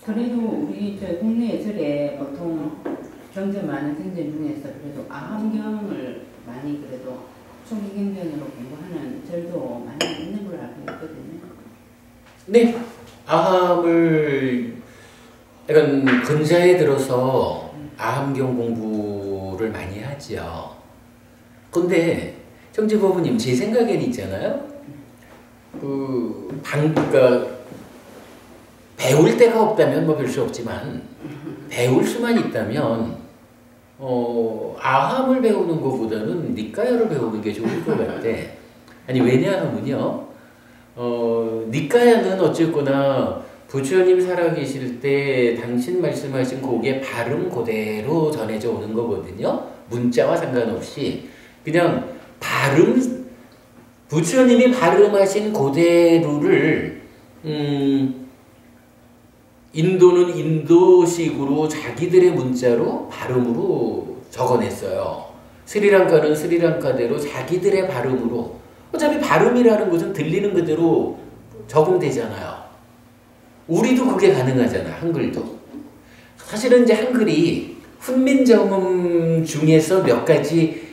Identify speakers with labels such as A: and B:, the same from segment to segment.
A: 그래도 우리 저 국내 절에 보통 경전 많은 경전 중에서 그래도 아함경을 많이 그래도 초기경전으로 공부하는 절도 많이 있는 걸로 알고 있거든요.
B: 네, 아함을 약간 근자에 들어서 아함경 공부를 많이 하지요. 근데 청지법부님 제 생각에는 있잖아요. 그러니까 배울 데가 없다면 뭐 별 수 없지만 배울 수만 있다면 아함을 배우는 것보다는 니까야를 배우는 게 좋을 것 같아. 아니 왜냐하면요. 니까야는 어쨌거나 부처님 살아계실 때 당신 말씀하신 그게 발음 그대로 전해져 오는 거거든요. 문자와 상관없이 그냥 부처님이 발음하신 그대로를 인도는 인도식으로 자기들의 문자로 발음으로 적어냈어요. 스리랑카는 스리랑카대로 자기들의 발음으로. 어차피 발음이라는 것은 들리는 그대로 적응되잖아요. 우리도 그게 가능하잖아. 한글도. 사실은 이제 한글이 훈민정음 중에서 몇 가지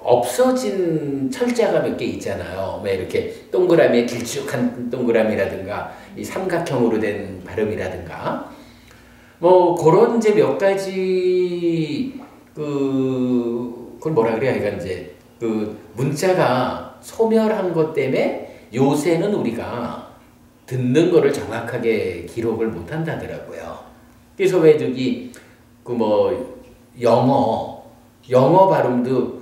B: 없어진 철자가 몇 개 있잖아요. 뭐 이렇게 동그라미에 길쭉한 동그라미라든가 이 삼각형으로 된 발음이라든가 뭐 그런 이제 몇 가지 그걸 뭐라 그래야 이가 이제 문자가 소멸한 것 때문에 요새는 우리가 듣는 거를 정확하게 기록을 못 한다더라고요. 그래서 왜 저기 영어 발음도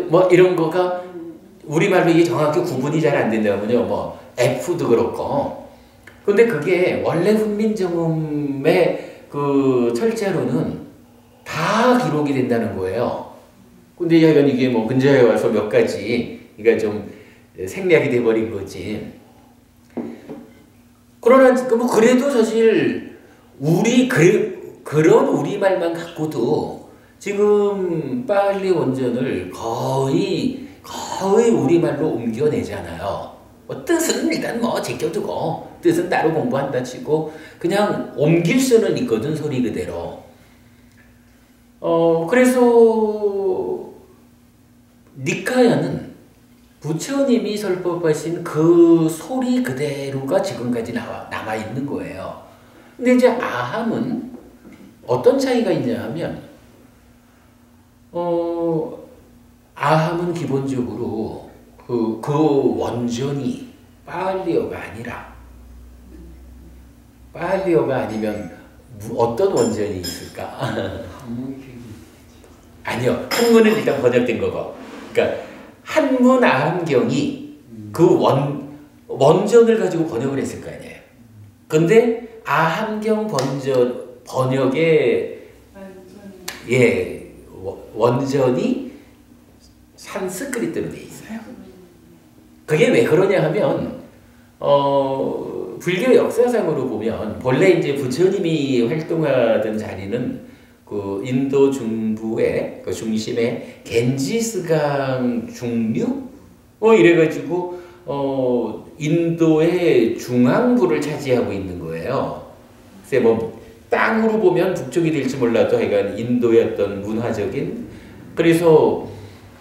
B: 뭐 이런 거가 우리말로 이게 정확히 구분이 잘 안 된다면요. 뭐 F도 그렇고. 근데 그게 원래 훈민정음의 그 철자로는 다 기록이 된다는 거예요. 근데 약간 이게 뭐 근자에 와서 몇 가지 그러니까 좀 생략이 돼버린 거지. 그러나 뭐 그래도 사실 그런 우리말만 갖고도 지금 빨리 원전을 거의 우리말로 옮겨내잖아요. 뭐 뜻은 일단 뭐 제껴두고 뜻은 따로 공부한다 치고 그냥 옮길 수는 있거든 소리 그대로. 그래서 니카야는 부처님이 설법하신 그 소리 그대로가 지금까지 남아 있는 거예요. 근데 이제 아함은 어떤 차이가 있냐 하면 아함은 기본적으로 그 원전이 빨리어가 아니면 어떤 원전이 있을까? 아니요. 한문은 일단 번역된 거고. 그러니까 한문 아함경이 그 원전을 가지고 번역을 했을 거 아니에요. 근데 아함경 번역의 원전이 산스크리트로 돼 있어요. 그게 왜 그러냐 하면 불교 역사상으로 보면 본래 이제 부처님이 활동하던 자리는 그 인도 중부의 그 중심에 겐지스강 중류 이래가지고 인도의 중앙부를 차지하고 있는 거예요. 글쎄 뭐 땅으로 보면 북쪽이 될지 몰라도 하여간 인도의 어떤 문화적인 그래서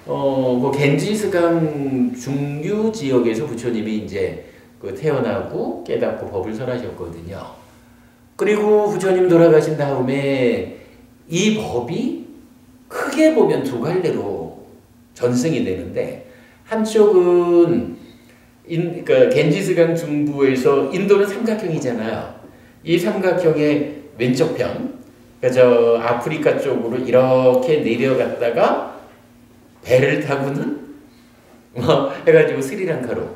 B: 그 겐지스강 중류 지역에서 부처님이 이제 태어나고 깨닫고 법을 설하셨거든요. 그리고 부처님 돌아가신 다음에 이 법이 크게 보면 두 갈래로 전승이 되는데 한쪽은 그러니까 겐지스강 중부에서 인도는 삼각형이잖아요. 이 삼각형의 왼쪽 편, 그러니까 저 아프리카 쪽으로 이렇게 내려갔다가 배를 타고는 해가지고 스리랑카로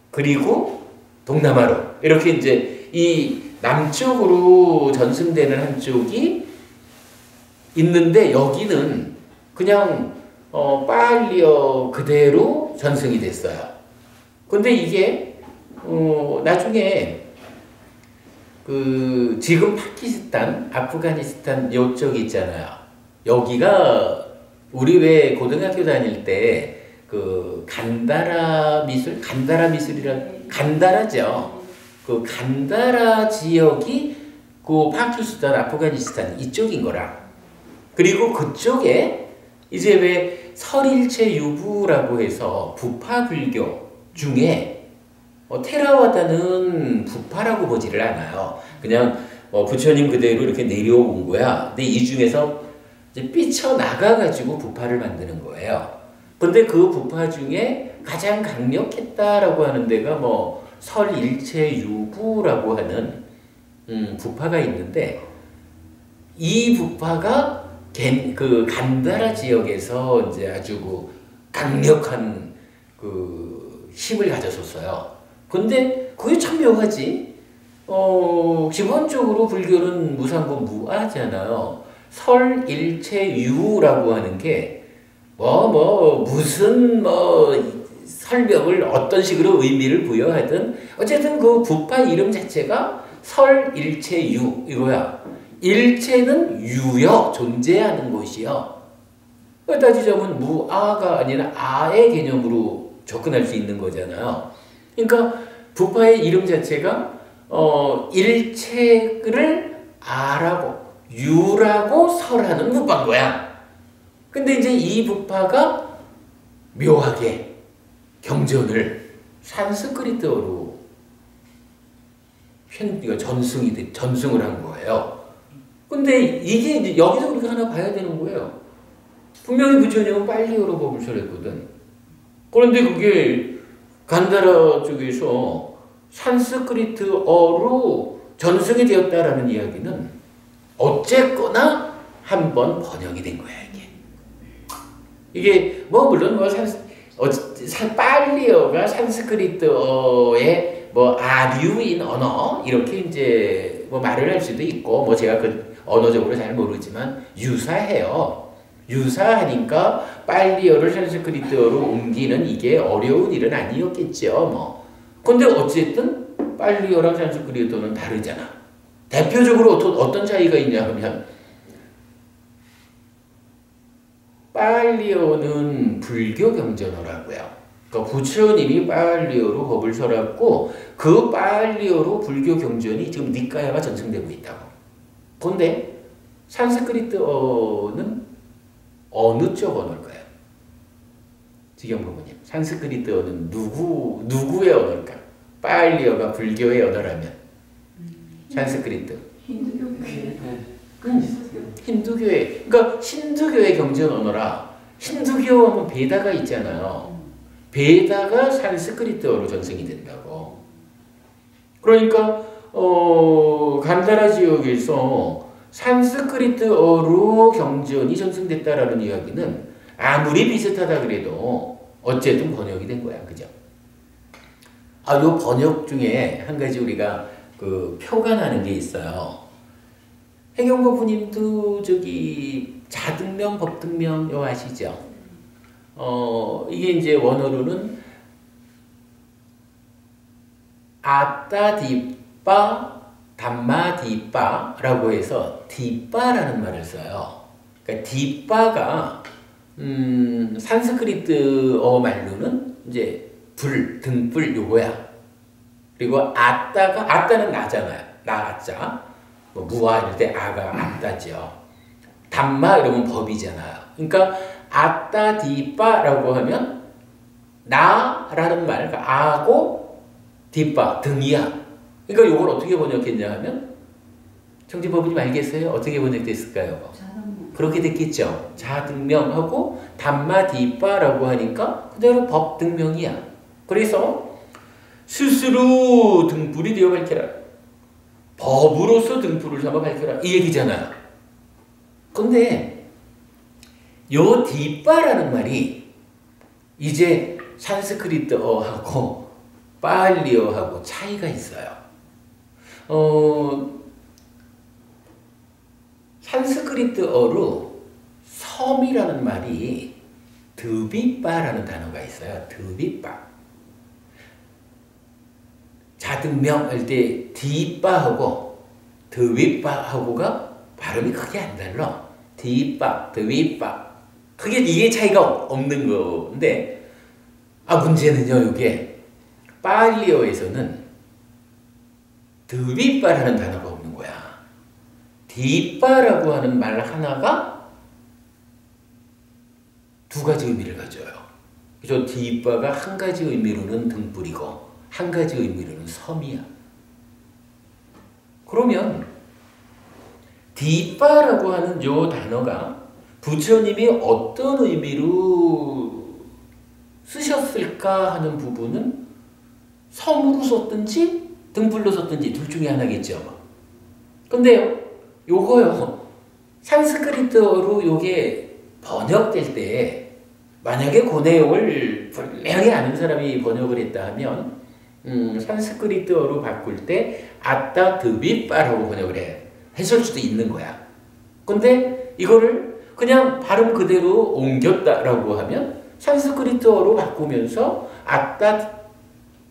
B: 그리고 동남아로 이렇게 이제 이 남쪽으로 전승되는 한쪽이 있는데 여기는 그냥 빨리어 그대로 전승이 됐어요. 근데 이게 나중에 그 지금 파키스탄, 아프가니스탄 요쪽 있잖아요. 여기가 우리 왜 고등학교 다닐 때 그 간다라 미술이라 간다라죠. 그 간다라 지역이 그 파키스탄, 아프가니스탄 이쪽인 거라. 그리고 그쪽에 이제 왜 설일체 유부라고 해서 부파 불교 중에 테라와다는 부파라고 보지를 않아요. 그냥 부처님 그대로 이렇게 내려온 거야. 근데 이 중에서 이제 삐쳐나가가지고 부파를 만드는 거예요. 근데 그 부파 중에 가장 강력했다라고 하는 데가 뭐 설일체유부라고 하는 부파가 있는데, 이 부파가 그 간다라 지역에서 이제 아주 그 강력한 그 힘을 가졌었어요. 근데 그게 참 묘하지. 기본적으로 불교는 무상고 무아잖아요. 설일체유라고 하는 게 무슨 설명을 어떤 식으로 의미를 부여하든 어쨌든 그 부파 이름 자체가 설일체유 이거야. 일체는 유여, 존재하는 것이요. 따지자면 무아가 아니라 아의 개념으로 접근할 수 있는 거잖아요. 그러니까 부파의 이름 자체가 일체를 아라고 유라고 설하는 부파인 거야. 근데 이제 이 부파가 묘하게 경전을 산스크리트어로 전승을 한 거예요. 근데 이게 이제 여기서 우리가 하나 봐야 되는 거예요. 분명히 부처님은 빨리어로 법을 설했거든. 그런데 그게 간다라 쪽에서 산스크리트어로 전승이 되었다라는 이야기는 어쨌거나 한번 번역이 된 거야, 이게 물론 빨리어가 산스크리트어의 아류인 언어 이렇게 이제 말을 할 수도 있고 제가 그 언어적으로 잘 모르지만 유사해요. 유사하니까 빨리어를 산스크리트어로 옮기는 이게 어려운 일은 아니었겠죠. 근데 어쨌든 빨리어랑 산스크리트어는 다르잖아. 대표적으로 어떤 차이가 있냐 하면, 빨리어는 불교 경전어라고요. 그러니까 부처님이 빨리어로 법을 설했고 그 빨리어로 불교 경전이 지금 니까야가 전승되고 있다고. 그런데 산스크리트어는 어느 쪽 언어일까요? 지경부모님, 산스크리트어는 누구의 언어일까? 빨리어가 불교의 언어라면 산스크리트. 힌두교의, 그러니까 힌두교의 경전 언어라. 힌두교 하면 베다가 있잖아요. 베다가 산스크리트어로 전승이 된다고. 그러니까 간다라 지역에서 산스크리트어로 경전이 전승됐다라는 이야기는 아무리 비슷하다 그래도 어쨌든 번역이 된 거야, 그죠? 요 번역 중에 한 가지 우리가 그 표가 나는 게 있어요. 해경법부님도 자등명, 법등명 요 아시죠? 이게 이제 원어로는 아따디빠, 담마디빠라고 해서 디빠라는 말을 써요. 그러니까 디빠가 산스크리트어 말로는 이제 등불 요거야. 그리고 아따는 나잖아요. 나자. 무아 이럴 때 아가 아따죠. 담마 이러면 법이잖아요. 그러니까 아따디빠라고 하면 나라는 말, 그러니까 아고 디빠 등이야. 그러니까 이걸 어떻게 번역했냐 하면, 청지법부님 알겠어요? 어떻게 번역됐을까요?
A: 자등명.
B: 그렇게 됐겠죠. 자등명하고 담마디빠라고 하니까 그대로 법등명이야. 그래서 스스로 등불이 되어 밝혀라. 법으로서 등불을 삼아 밝혀라. 이 얘기잖아요. 근데 요 디빠라는 말이 이제 산스크리트어하고 빨리어하고 차이가 있어요. 산스크리트어로 섬이라는 말이 드비빠라는 단어가 있어요. 드비빠. 자등명 할 때 디빠하고 드위빠하고가 발음이 크게 안 달라. 디빠, 드위빠. 크게 이게 차이가 없는 건데, 문제는요, 이게 빨리어에서는 드윗바라는 단어가 없는 거야. 뒷바라고 하는 말 하나가 두 가지 의미를 가져요. 그래서 뒷바가 한 가지 의미로는 등불이고 한 가지 의미로는 섬이야. 그러면 뒷바라고 하는 요 단어가 부처님이 어떤 의미로 쓰셨을까 하는 부분은 섬으로 썼든지 등불로 썼든지 둘 중에 하나겠죠. 근데요, 요거요, 산스크리트어로 요게 번역될 때 만약에 그 내용을 분명히 아는 사람이 번역을 했다 하면 산스크리트어로 바꿀 때 아따 드빗바라고 번역을 했을 수도 있는 거야. 근데 이거를 그냥 발음 그대로 옮겼다라고 하면 산스크리트어로 바꾸면서 아따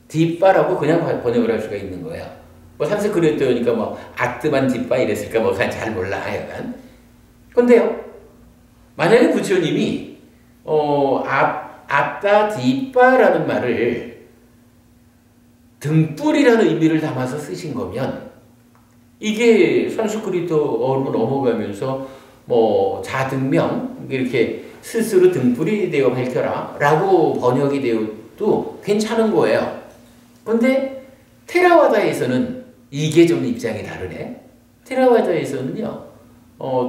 B: 뒷바라고 그냥 번역을 할 수가 있는 거야. 뭐 산스크리트어니까 뭐 아뜨만 뒷바 이랬을까 뭐 잘 몰라 하여간. 근데요, 만약에 부처님이 아따 뒷바라는 말을 등불이라는 의미를 담아서 쓰신 거면 이게 산스크리트어로 넘어가면서 뭐 자등명 이렇게 스스로 등불이 되어 밝혀라 라고 번역이 되어도 괜찮은 거예요. 근데 테라와다에서는 이게 좀 입장이 다르네. 테라와다에서는요,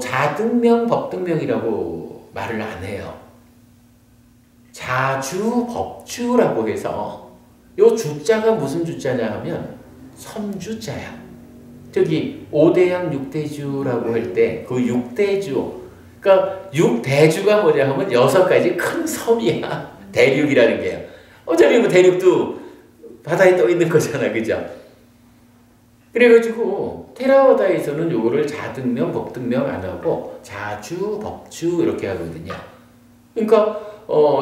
B: 자등명, 법등명이라고 말을 안 해요. 자주, 법주라고 해서 요 주자가 무슨 주자냐 하면 선주자야. 저기 5대양 6대주라고 할 때 그 6대주, 그러니까 6대주가 뭐냐 하면 6가지 큰 섬이야. 대륙이라는 게요. 어차피 뭐 대륙도 바다에 떠 있는 거잖아, 그죠? 그래가지고 테라와다에서는 요거를 자등명, 법등명 안 하고 자주, 법주 이렇게 하거든요. 그러니까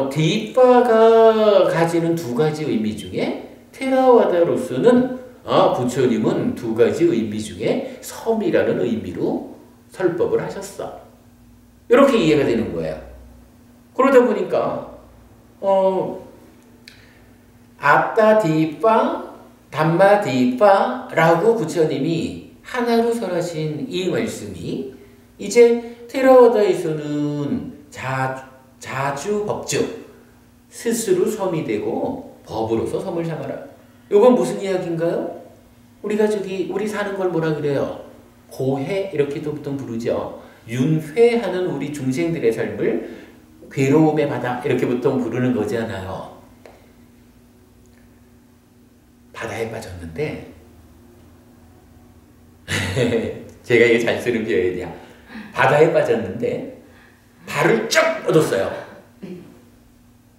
B: 뒷바가 가지는 두 가지 의미 중에 테라와다로서는 부처님은 두 가지 의미 중에 섬이라는 의미로 설법을 하셨어. 이렇게 이해가 되는 거예요. 그러다 보니까 아따 뒷바, 담마 뒷바라고 부처님이 하나로 설하신 이 말씀이 이제 테라와다에서는 자주 법주, 스스로 섬이 되고 법으로서 섬을 삼아라. 이건 무슨 이야기인가요? 우리가 우리 사는 걸 뭐라 그래요? 고해 이렇게도 보통 부르죠. 윤회하는 우리 중생들의 삶을 괴로움의 바다 이렇게 보통 부르는 거잖아요. 바다에 빠졌는데 제가 이게 잘 쓰는 표현이야. 바다에 빠졌는데 발을 쫙 뻗었어요.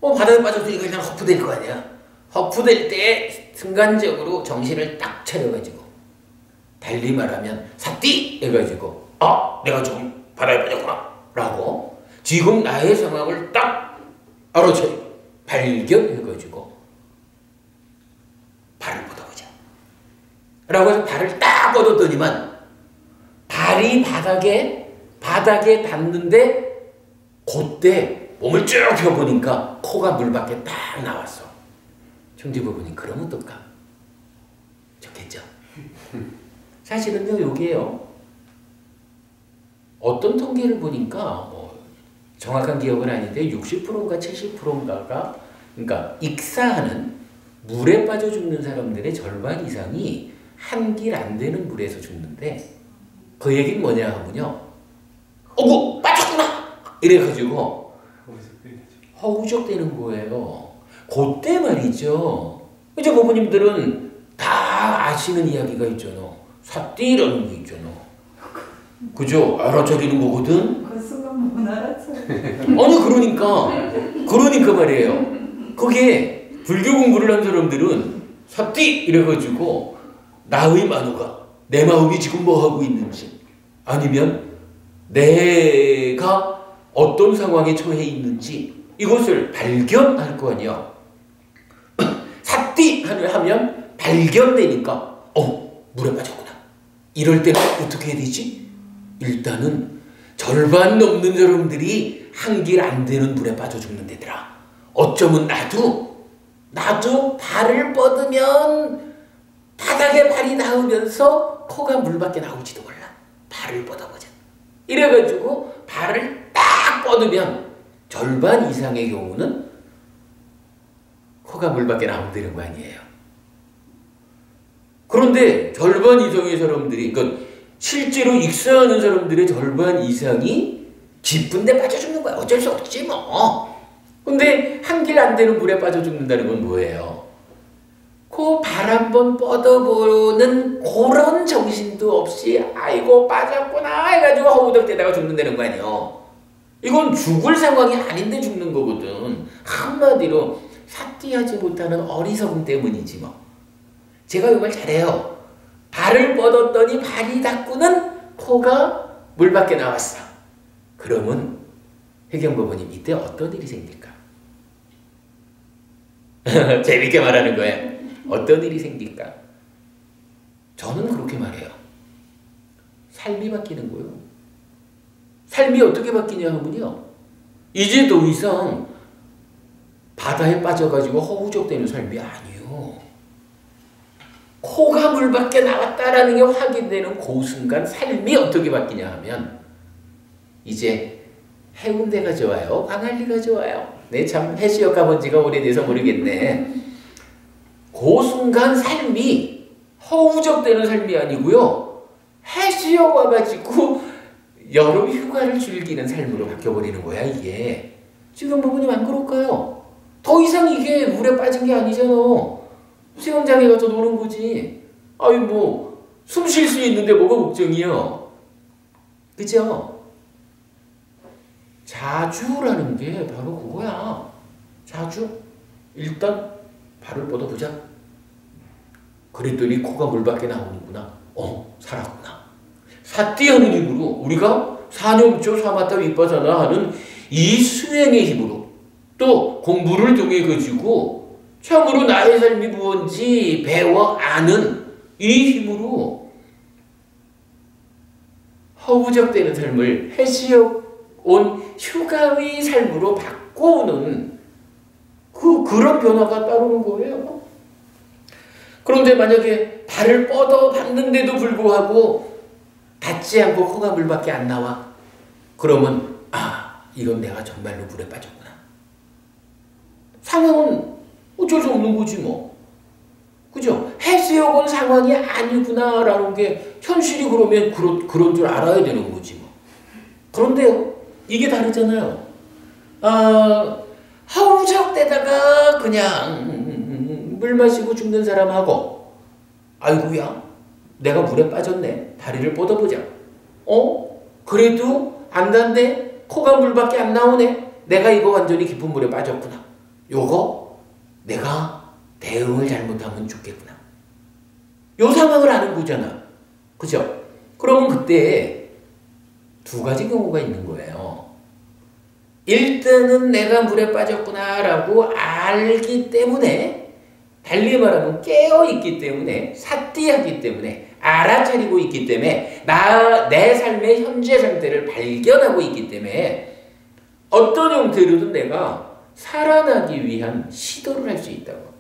B: 바다에 빠졌으니까 그냥 허프될 거 아니야. 허프될 때 순간적으로 정신을 딱 차려가지고 달리 말하면 사띠 해가지고 내가 지금 바다에 빠졌구나 라고 지금 나의 상황을 딱 알아차리고 발견해가지고 발을 뻗어보자 라고 해서 발을 딱 뻗었더니만 발이 바닥에 닿는데 그때 몸을 쭉 펴보니까 코가 물 밖에 딱 나왔어. 청지부분이 그러면 어떨까? 좋겠죠? 사실은요, 요게요, 어떤 통계를 보니까 정확한 기억은 아닌데 60%인가 70%인가가 그러니까 익사하는 물에 빠져 죽는 사람들의 절반 이상이 한 길 안 되는 물에서 죽는데 그 얘기는 뭐냐 하면요, 어구 빠졌구나 이래가지고 허우적대는 거예요. 그때 말이죠. 이제 부모님들은 다 아시는 이야기가 있잖아. 사띠라는 게 있잖아. 그죠? 알아차리는 거거든.
C: 그 순간 못 알았어요.
B: 아니 그러니까 말이에요. 그게 불교 공부를 한 사람들은 사띠 이래가지고 나의 만우가 내 마음이 지금 뭐 하고 있는지 아니면 내가 어떤 상황에 처해 있는지 이것을 발견할 거 아니야. 사띠 하면 발견되니까 물에 빠졌구나. 이럴 때는 어떻게 해야 되지? 일단은 절반 넘는 사람들이 한 길 안 되는 물에 빠져 죽는데더라. 어쩌면 나도 발을 뻗으면 바닥에 발이 닿으면서 코가 물밖에 나올지도 몰라. 발을 뻗어보자. 이래가지고 발을 딱 뻗으면 절반 이상의 경우는 코가 물밖에 나온다는 거 아니에요. 그런데 절반 이상의 사람들이, 그러니까 실제로 익사하는 사람들의 절반 이상이 깊은데 빠져 죽는 거야. 어쩔 수 없지 뭐. 근데 한 길 안 되는 물에 빠져 죽는다는 건 뭐예요? 그 발 한번 뻗어보는 그런 정신도 없이 아이고 빠졌구나 해가지고 허우적대다가 죽는다는 거 아니에요. 이건 죽을 상황이 아닌데 죽는 거거든. 한마디로 삿띠하지 못하는 어리석음 때문이지 뭐. 제가 이 말 잘해요. 발을 뻗었더니 발이 닿고는 코가 물 밖에 나왔어. 그러면 회경법원님 이때 어떤 일이 생길까? 재밌게 말하는 거야. 어떤 일이 생길까? 저는 그렇게 말해요. 삶이 바뀌는 거예요. 삶이 어떻게 바뀌냐 하면요. 이제 더 이상 바다에 빠져가지고 허우적대는 삶이 아니에요. 코가 물 밖에 나왔다라는 게 확인되는 그 순간 삶이 어떻게 바뀌냐 하면 이제 해운대가 좋아요? 광안리가 좋아요? 네, 참 해수욕 가본 지가 오래돼서 모르겠네. 그 순간 삶이 허우적대는 삶이 아니고요. 해수욕 와가지고 여름 휴가를 즐기는 삶으로 바뀌어버리는 거야 이게. 지금 부모님 안 그럴까요? 더 이상 이게 물에 빠진 게 아니잖아. 수영장에 가서 노는 거지. 아이 뭐 숨 쉴 수 있는데 뭐가 걱정이야. 그죠? 자주라는 게 바로 그거야. 자주. 일단 발을 뻗어보자. 그랬더니 코가 물 밖에 나오는구나. 살았구나. 삿띠하는 힘으로 우리가 사념조 사마타 윗바사나 하는 이 수행의 힘으로 또 공부를 통해 가지고 참으로 나의 삶이 무언지 배워 아는 이 힘으로 허우적대는 삶을 해수욕 온 휴가의 삶으로 바꿔오는 그런 변화가 따르는 거예요. 그런데 만약에 발을 뻗어 봤는데도 불구하고 닿지 않고 코가 물밖에 안 나와. 그러면 이건 내가 정말로 물에 빠졌구나. 상황은 어쩔 수 없는 거지 뭐. 그죠? 해수욕 온 상황이 아니구나 라는 게 현실이 그러면 그런 줄 알아야 되는 거지 뭐. 그런데요. 이게 다르잖아요. 허우적대다가 그냥 물 마시고 죽는 사람하고 아이고야 내가 물에 빠졌네. 다리를 뻗어보자. 그래도 안 닿네. 코가 물밖에 안 나오네. 내가 이거 완전히 깊은 물에 빠졌구나. 요거 내가 대응을 잘못하면 죽겠구나. 요 상황을 아는 거잖아. 그죠? 그러면 그때 두 가지 경우가 있는 거예요. 일단은 내가 물에 빠졌구나라고 알기 때문에, 달리 말하면 깨어있기 때문에, 삿띠하기 때문에, 알아차리고 있기 때문에, 내 삶의 현재 상태를 발견하고 있기 때문에 어떤 형태로든 내가 살아나기 위한 시도를 할 수 있다고.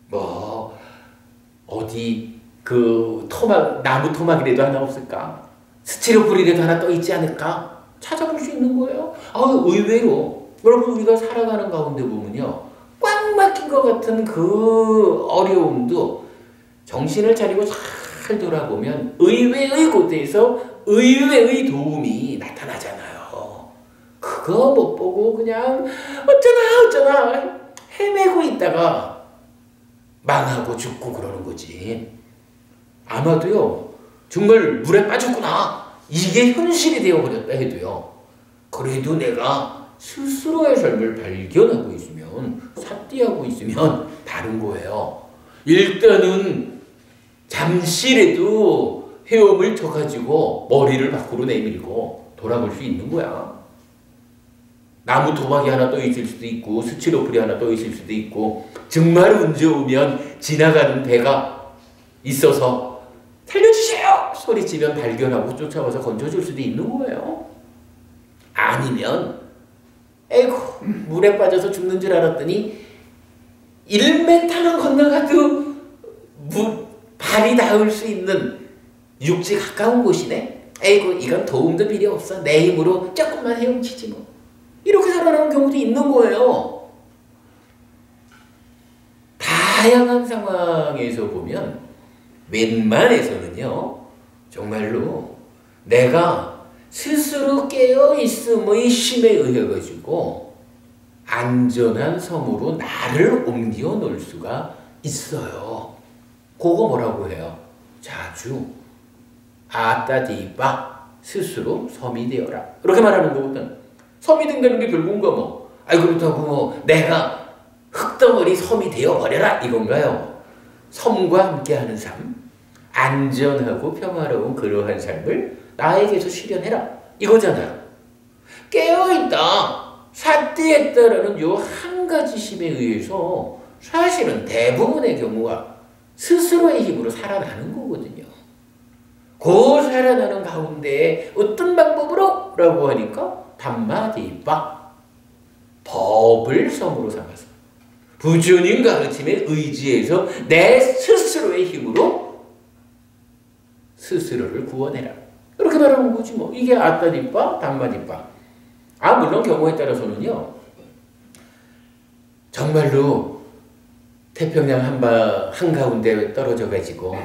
B: 뭐 어디 나무 토막이라도 하나 없을까? 스티로폴이라도 하나 떠 있지 않을까? 찾아볼 수 있는 거예요. 의외로 여러분 우리가 살아가는 가운데 보면요, 꽉 막힌 것 같은 그 어려움도 정신을 차리고 잘 돌아보면 의외의 곳에서 의외의 도움이 나타나잖아요. 그거 못 보고 그냥 어쩌나 헤매고 있다가 망하고 죽고 그러는 거지. 아마도요, 정말 물에 빠졌구나, 이게 현실이 되어버렸다 해도요, 그래도 내가 스스로의 삶을 발견하고 있으면, 삿띠하고 있으면 다른 거예요. 일단은 잠시라도 헤엄을 쳐가지고 머리를 밖으로 내밀고 돌아볼 수 있는 거야. 나무 토막이 하나 떠 있을 수도 있고, 스티로폴이 하나 떠 있을 수도 있고, 정말 운 좋으면 지나가는 배가 있어서 살려주세요! 소리치면 발견하고 쫓아와서 건져줄 수도 있는 거예요. 아니면 에이구 물에 빠져서 죽는 줄 알았더니 1m만 건너가도 발이 닿을 수 있는 육지 가까운 곳이네. 에이구 이건 도움도 필요 없어. 내 힘으로 조금만 헤엄치지 뭐. 이렇게 살아나는 경우도 있는 거예요. 다양한 상황에서 보면 웬만해서는요. 정말로 내가 스스로 깨어있음의 힘에 의해 가지고 안전한 섬으로 나를 옮겨 놓을 수가 있어요. 그거 뭐라고 해요? 자주 아따디바 스스로 섬이 되어라. 이렇게 말하는 거거든. 섬이 된다는 게 별건가 뭐. 그렇다고 뭐 내가 흙덩어리 섬이 되어버려라 이건가요? 섬과 함께하는 삶, 안전하고 평화로운 그러한 삶을 나에게서 실현해라 이거잖아요. 깨어있다, 사띠했다라는 요 한 가지 힘에 의해서 사실은 대부분의 경우가 스스로의 힘으로 살아나는 거거든요. 그 살아나는 가운데 어떤 방법으로? 라고 하니까 담마디바 법을 섬으로 삼아서 부처님 가르침에 의지해서 내 스스로의 힘으로 스스로를 구원해라. 이렇게 말하는 거지 뭐. 이게 아따디바 담마디바. 물론 경우에 따라서는요. 정말로 태평양 한가운데 떨어져 가지고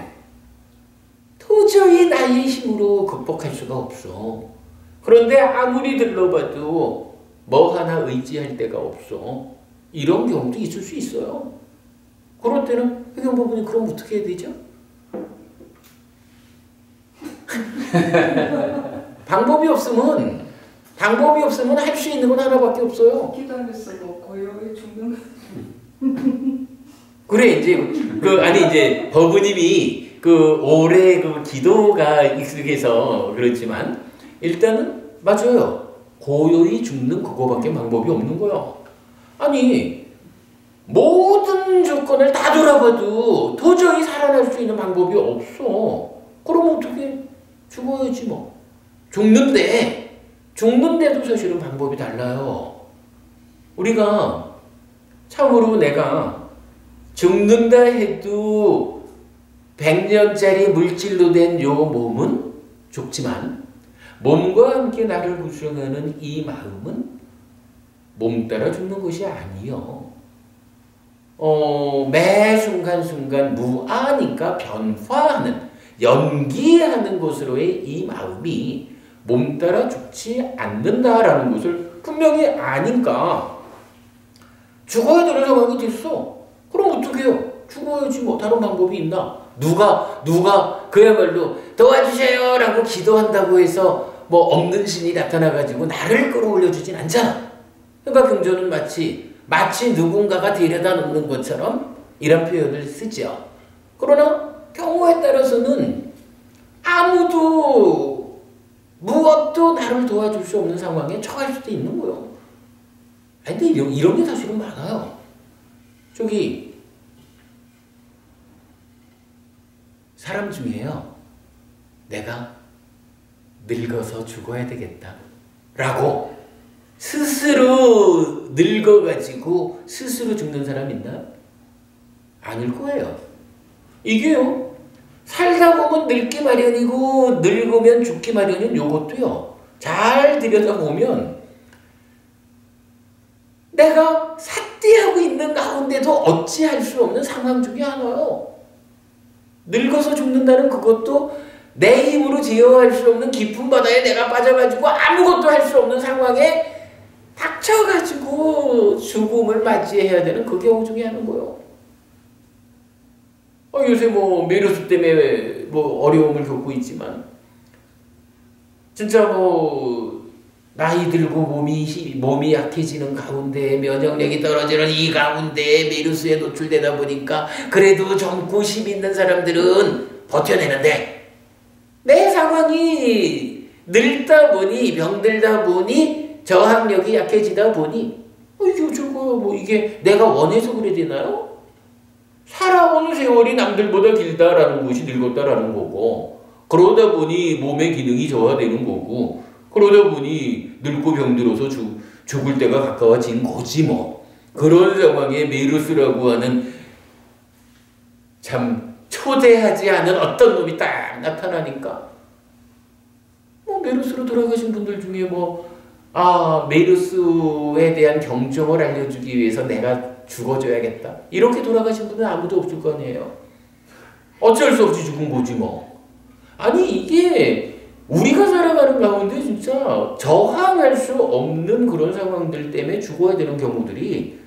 B: 도저히 나의 힘으로 극복할 수가 없어. 그런데 아무리 들러봐도 뭐 하나 의지할 데가 없어. 이런 경우도 있을 수 있어요. 그럴 때는 회경법원이 그럼 어떻게 해야 되죠? 방법이 없으면 할 수 있는 건 하나밖에 없어요.
C: 기도하면서 뭐 고요히 죽는
B: 그래 이제 법우님이 올해 기도가 익숙해서 그렇지만 일단은 맞아요. 고요히 죽는 그거밖에 방법이 없는 거야. 모든 조건을 다 돌아봐도 도저히 살아날 수 있는 방법이 없어. 그럼 어떻게 죽어야지 뭐. 죽는데도 사실은 방법이 달라요. 우리가 참으로 내가 죽는다 해도 100년짜리 물질로 된 요 몸은 죽지만 몸과 함께 나를 구성하는 이 마음은 몸 따라 죽는 것이 아니요. 매 순간순간 무아니까 변화하는 연기하는 것으로의 이 마음이 몸 따라 죽지 않는다라는 것을 분명히 아니까 죽어야 되는 상황이 됐어. 그럼 어떻게 해요? 죽어야지 뭐. 다른 방법이 있나? 누가 그야말로 도와주세요 라고 기도한다고 해서 뭐 없는 신이 나타나가지고 나를 끌어올려주진 않잖아. 그러니까 경전은 마치 누군가가 데려다 놓는 것처럼 이런 표현을 쓰죠. 그러나 경우에 따라서는 아무도 무엇도 나를 도와줄 수 없는 상황에 처할 수도 있는 거예요. 근데 이런 게 사실은 많아요. 사람 중에요. 내가 늙어서 죽어야 되겠다 라고 스스로 늙어가지고 스스로 죽는 사람 있나? 아닐 거예요. 이게요. 살다 보면 늙기 마련이고 늙으면 죽기 마련인 요것도요. 잘 들여다보면 내가 삿대하고 있는 가운데도 어찌할 수 없는 상황 중에 하나요. 늙어서 죽는다는 그것도 내 힘으로 제어할 수 없는 깊은 바다에 내가 빠져가지고 아무것도 할 수 없는 상황에 닥쳐가지고 죽음을 맞이해야 되는 그 경우 중에 하는 거예요. 요새 메르스 때문에 어려움을 겪고 있지만 진짜 나이 들고 몸이 약해지는 가운데 면역력이 떨어지는 이 가운데 메르스에 노출되다 보니까 그래도 젊고 힘 있는 사람들은 버텨내는데 내 상황이 늙다 보니 병들다 보니 저항력이 약해지다 보니 이게 내가 원해서 그래 되나요? 살아온 세월이 남들보다 길다라는 것이 늙었다라는 거고 그러다 보니 몸의 기능이 저하되는 거고 그러다 보니 늙고 병들어서 죽을 때가 가까워진 거지 뭐. 그런 상황에 메르스라고 하는 참 초대하지 않은 어떤 놈이 딱 나타나니까 뭐 메르스로 돌아가신 분들 중에 메르스에 대한 경종을 알려주기 위해서 내가 죽어줘야겠다 이렇게 돌아가신 분은 아무도 없을 거 아니에요. 어쩔 수 없이 죽은 거지 뭐. 아니 이게 우리가 살아가는 가운데 진짜 저항할 수 없는 그런 상황들 때문에 죽어야 되는 경우들이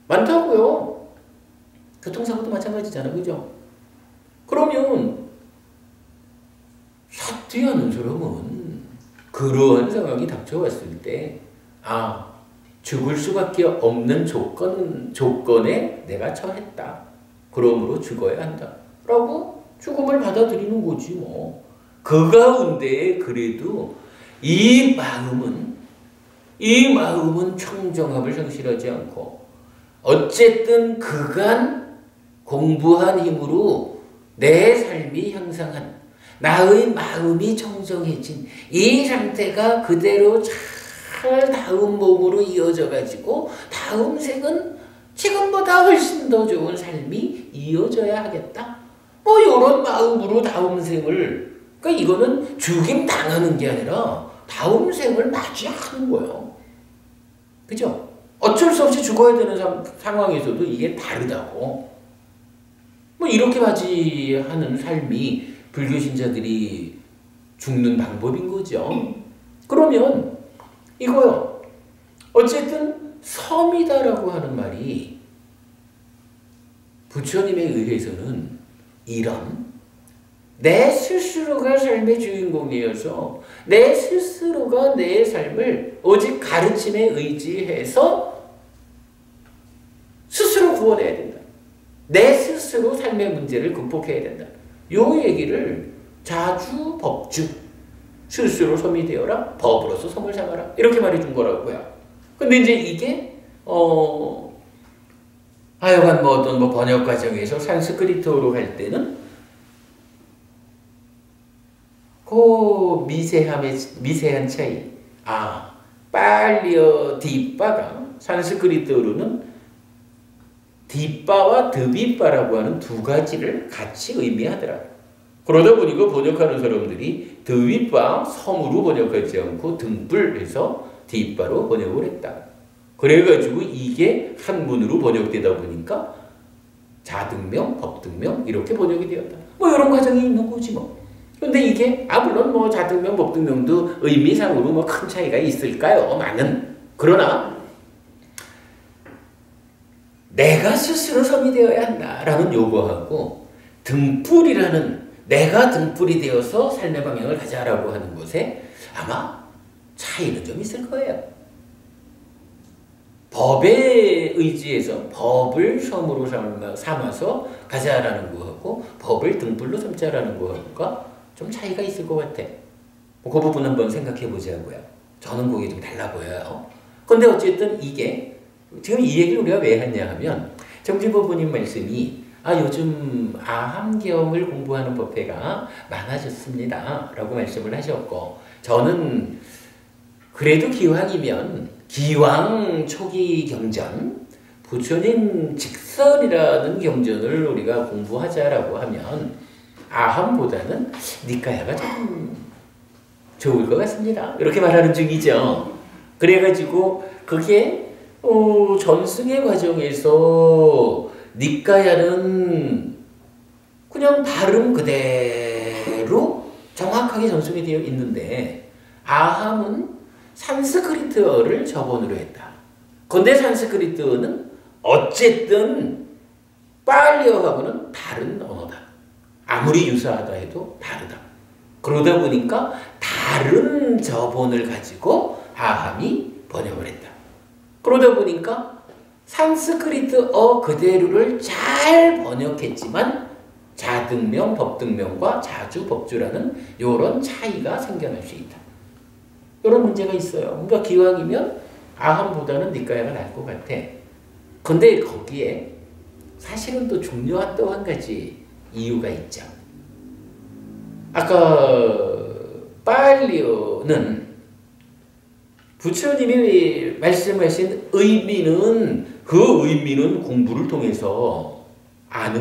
B: 많다고요. 교통사고도 마찬가지잖아, 그죠? 그러면 사퇴하는 사람은 그러한 상황이 닥쳐왔을 때 죽을 수밖에 없는 조건에 내가 처했다. 그러므로 죽어야 한다. 라고 죽음을 받아들이는 거지 뭐. 그 가운데 그래도 이 마음은 청정함을 상실하지 않고 어쨌든 그간 공부한 힘으로 내 삶이 향상한 나의 마음이 청정해진 이 상태가 그대로 잘 다음 몸으로 이어져 가지고 다음 생은 지금보다 훨씬 더 좋은 삶이 이어져야 하겠다. 뭐 이런 마음으로 다음 생을, 그러니까 이거는 죽임 당하는 게 아니라 다음 생을 맞이하는 거예요. 그죠? 어쩔 수 없이 죽어야 되는 상황에서도 이게 다르다고. 뭐 이렇게 맞이하는 삶이 불교 신자들이 죽는 방법인 거죠. 그러면 이거요. 어쨌든 섬이다라고 하는 말이 부처님에 의해서는 이런 내 스스로가 삶의 주인공이어서 내 스스로가 내 삶을 오직 가르침에 의지해서 스스로 구원해야 된다. 내 스스로 삶의 문제를 극복해야 된다. 요 얘기를 자주 법주, 스스로 섬이 되어라, 법으로서 섬을 삼아라 이렇게 말해준 거라고요. 근데 이제 이게 하여간 어떤 번역 과정에서 산스크리트어로 갈 때는 그 미세한 차이. 빨리어 뒷바가 산스크리트어로는 뒷바와 드빗바라고 하는 두 가지를 같이 의미하더라. 그러다 보니까 번역하는 사람들이 드빗바 섬으로 번역하지 않고 등불해서 뒷바로 번역을 했다. 그래가지고 이게 한문으로 번역되다 보니까 자등명, 법등명 이렇게 번역이 되었다. 뭐 이런 과정이 있는 거지 뭐. 근데 이게 물론 자등명, 법등명도 의미상으로 큰 차이가 있을까요? 많은. 그러나 내가 스스로 섬이 되어야 한다라는 요구하고 등불이라는 내가 등불이 되어서 삶의 방향을 가자라고 하는 것에 아마 차이는 좀 있을 거예요. 법에 의지해서 법을 섬으로 삼아서 가자라는 거하고 법을 등불로 삼자라는 거하고가 좀 차이가 있을 것 같아. 그 부분 한번 생각해 보자고요. 저는 그게 좀 달라 보여요. 근데 어쨌든 이게 지금 이 얘기를 우리가 왜 했냐 하면 정진보부님 말씀이 요즘 아함경을 공부하는 법회가 많아졌습니다 라고 말씀을 하셨고, 저는 그래도 기왕 초기 경전 부처님 직설이라는 경전을 우리가 공부하자라고 하면 아함보다는 니까야가 좀 좋을 것 같습니다 이렇게 말하는 중이죠. 그래가지고 그게 전승의 과정에서 니까야는 그냥 발음 그대로 정확하게 전승이 되어 있는데 아함은 산스크리트어를 저번으로 했다. 근데 산스크리트어는 어쨌든 빨리어하고는 다른 언어다. 아무리 유사하다 해도 다르다. 그러다 보니까 다른 저본을 가지고 아함이 번역을 했다. 그러다 보니까 산스크리트어 그대로를 잘 번역했지만 자등명, 법등명과 자주법주라는 이런 차이가 생겨날 수 있다. 이런 문제가 있어요. 그러니까 기왕이면 아함보다는 니까야가 나을 것 같아. 근데 거기에 사실은 또 중요한 또 한 가지 이유가 있죠. 아까 빨리어는 부처님이 말씀하신 의미는 그 의미는 공부를 통해서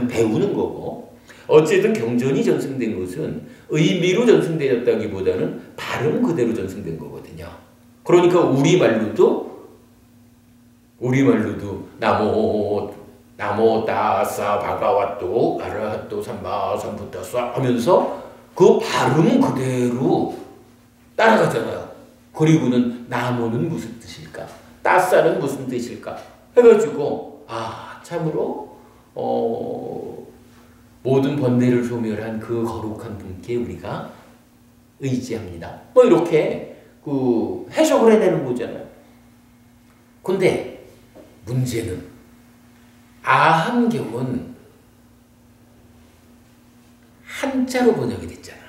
B: 배우는 거고, 어쨌든 경전이 전승된 것은 의미로 전승되었다기보다는 발음 그대로 전승된 거거든요. 그러니까 우리말로도 나모 따사 바가와또 아라핫또 삼바 삼부타사 하면서 그 발음 그대로 따라가잖아요. 그리고는 나무는 무슨 뜻일까? 따사는 무슨 뜻일까? 해가지고 참으로 모든 번뇌를 소멸한 그 거룩한 분께 우리가 의지합니다. 뭐 이렇게 그 해석을 해내는 거잖아요. 근데 문제는 아함경은 한자로 번역이 됐잖아.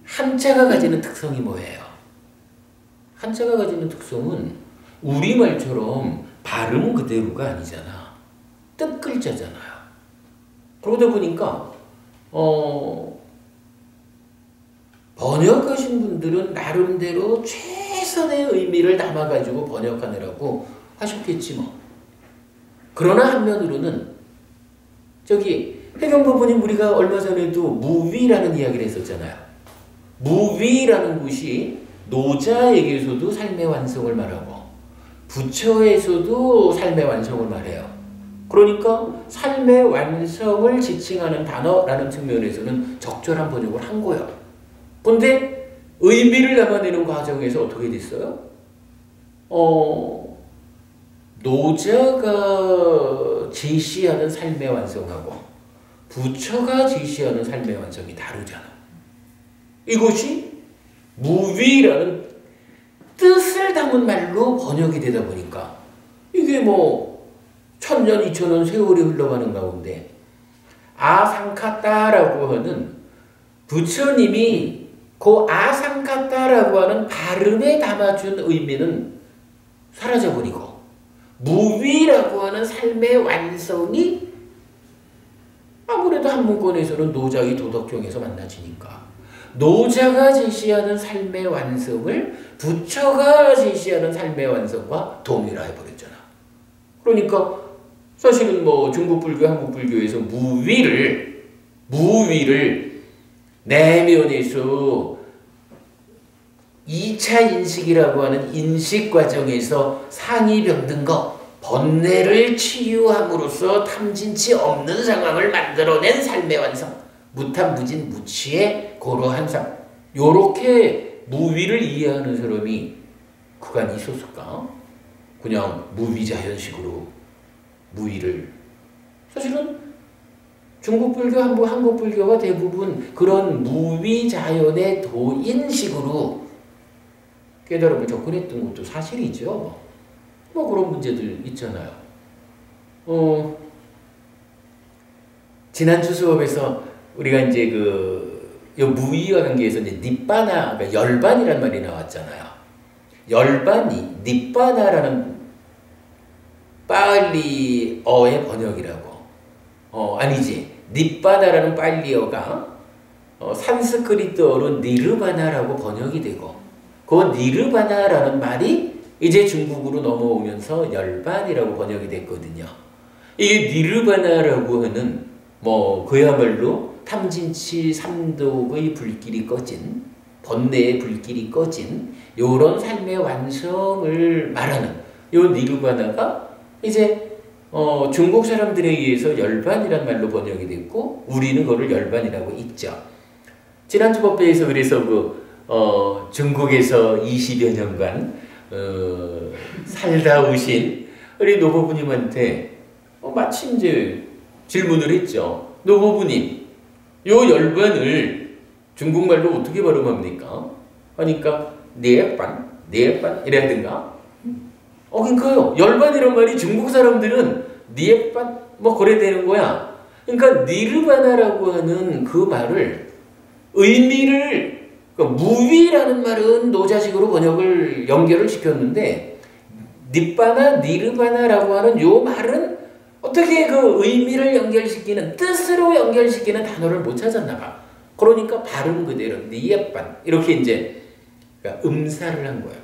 B: 한자가 가지는 특성이 뭐예요? 한자가 가지는 특성은 우리말처럼 발음 그대로가 아니잖아. 뜻글자잖아요. 그러다 보니까 번역하신 분들은 나름대로 최선의 의미를 담아가지고 번역하느라고 하셨겠지 뭐. 그러나 한면으로는 해경부부님 우리가 얼마 전에도 무위라는 이야기를 했었잖아요. 무위라는 것이 노자에게서도 삶의 완성을 말하고 부처에서도 삶의 완성을 말해요. 그러니까 삶의 완성을 지칭하는 단어라는 측면에서는 적절한 번역을 한 거예요. 근데 의미를 담아내는 과정에서 어떻게 됐어요? 노자가 제시하는 삶의 완성하고 부처가 제시하는 삶의 완성이 다르잖아. 이것이 무위라는 뜻을 담은 말로 번역이 되다 보니까 이게 뭐 1000년, 2000년 세월이 흘러가는 가운데 아상카타라고 하는 부처님이 그 아상카타라고 하는 발음에 담아준 의미는 사라져버리고 무위라고 하는 삶의 완성이 아무래도 한 문권에서는 노자의 도덕경에서 만나지니까 노자가 제시하는 삶의 완성을 부처가 제시하는 삶의 완성과 동일화해버렸잖아. 그러니까 사실은 뭐 중국불교, 한국불교에서 무위를 내면에서 2차 인식이라고 하는 인식 과정에서 상이 병든 것, 번뇌를 치유함으로써 탐진치 없는 상황을 만들어낸 삶의 완성, 무탐무진 무치의 고로한 삶. 요렇게 무위를 이해하는 사람이 그간 있었을까? 그냥 무위자연식으로 무위를. 사실은 중국불교, 한국불교가 대부분 그런 무위자연의 도인식으로 깨달음을 접근했던 것도 사실이죠. 뭐 그런 문제들 있잖아요. 지난주 수업에서 우리가 이제 요 무위와 관계에서 이제 니빠나, 그러니까 열반이라는 말이 나왔잖아요. 열반이 니빠나라는 빨리어의 번역이라고. 아니지. 니빠나라는 빨리어가 산스크리트어로 니르바나라고 번역이 되고 그 니르바나라는 말이 이제 중국으로 넘어오면서 열반이라고 번역이 됐거든요. 이 니르바나라고 하는 뭐 그야말로 탐진치 삼독의 불길이 꺼진, 번뇌의 불길이 꺼진 요런 삶의 완성을 말하는 요 니르바나가 이제 중국 사람들에 의해서 열반이란 말로 번역이 됐고 우리는 그걸 열반이라고 읽죠. 지난주 법회에서 그래서 중국에서 20여 년간 살다 오신 우리 노부부님한테 마침 이제 질문을 했죠. 노부부님, 요 열반을 중국말로 어떻게 발음합니까? 하니까 네반 이래야 된가? 그러니까요. 열반이란 말이 중국 사람들은 니에반 뭐 그래 되는 거야. 그러니까 니르바나라고 하는 그 말을 의미를 무위라는 말은 노자식으로 번역을 연결을 시켰는데 니빠나 니르바나라고 하는 요 말은 어떻게 그 의미를 연결시키는 뜻으로 연결시키는 단어를 못 찾았나 봐. 그러니까 발음 그대로 니에반 이렇게 이제 음사를 한 거야.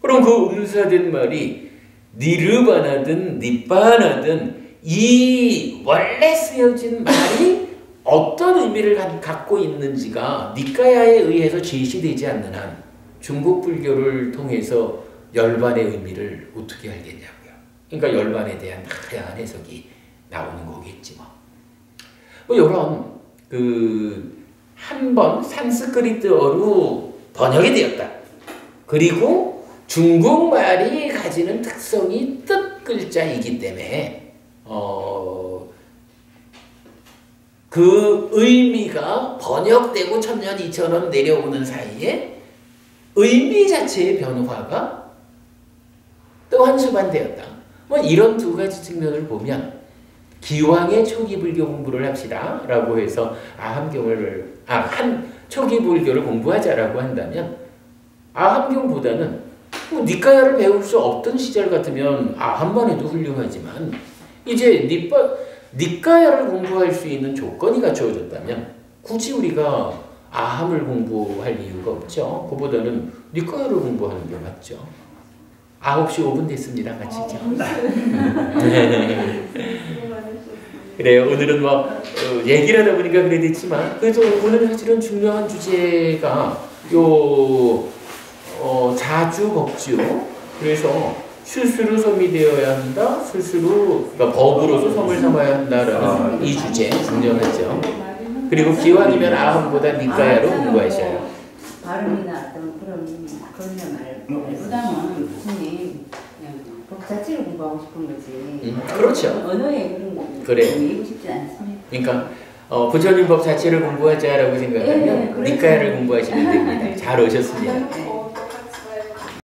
B: 그럼 그 음사된 말이 니르바나든 니빠나든 이 원래 쓰여진 말이 어떤 의미를 갖고 있는지가 니까야에 의해서 제시되지 않는 한 중국 불교를 통해서 열반의 의미를 어떻게 알겠냐고요. 그러니까 열반에 대한 다양한 해석이 나오는 거겠지 뭐. 뭐 이런 한 번 산스크리트어로 번역이 되었다. 그리고 중국말이 가지는 특성이 뜻 글자이기 때문에 그 의미가 번역되고 1000년, 2000년 내려오는 사이에 의미 자체의 변화가 또 한수반되었다. 뭐 이런 두 가지 측면을 보면 기왕의 초기 불교 공부를 합시다 라고 해서 아함경을 초기 불교를 공부하자라고 한다면 아함경보다는 뭐 니까야를 배울 수 없던 시절 같으면 아함만 해도 훌륭하지만 이제 니까야를 공부할 수 있는 조건이 갖춰졌다면 굳이 우리가 아함을 공부할 이유가 없죠. 그보다는 니까야를 공부하는 게 맞죠. 9시 5분 됐습니다. 마치죠. 그래요. 오늘은 뭐 얘기를 하다 보니까 그래 됐지만 그래도 오늘은 사실은 중요한 주제가 자주법주. 그래서 스스로 섬이 되어야 한다. 스스로 그러니까 법으로서 섬을 삼아야 한다라는 이 주제 중요하죠. 그리고 기왕이면 아함보다 니까야로 공부하셔요.
A: 발음이나 어떤 그런 말보다는 교수님 그냥 법 자체를 공부하고 싶은 거지.
B: 그렇죠.
A: 언어에 그런 거
B: 그래요.
A: 배우고 싶지 않습니다.
B: 그러니까 부처님 법 자체를 공부하자라고 생각하면 니까야를 공부하시면 됩니다. 잘 오셨습니다.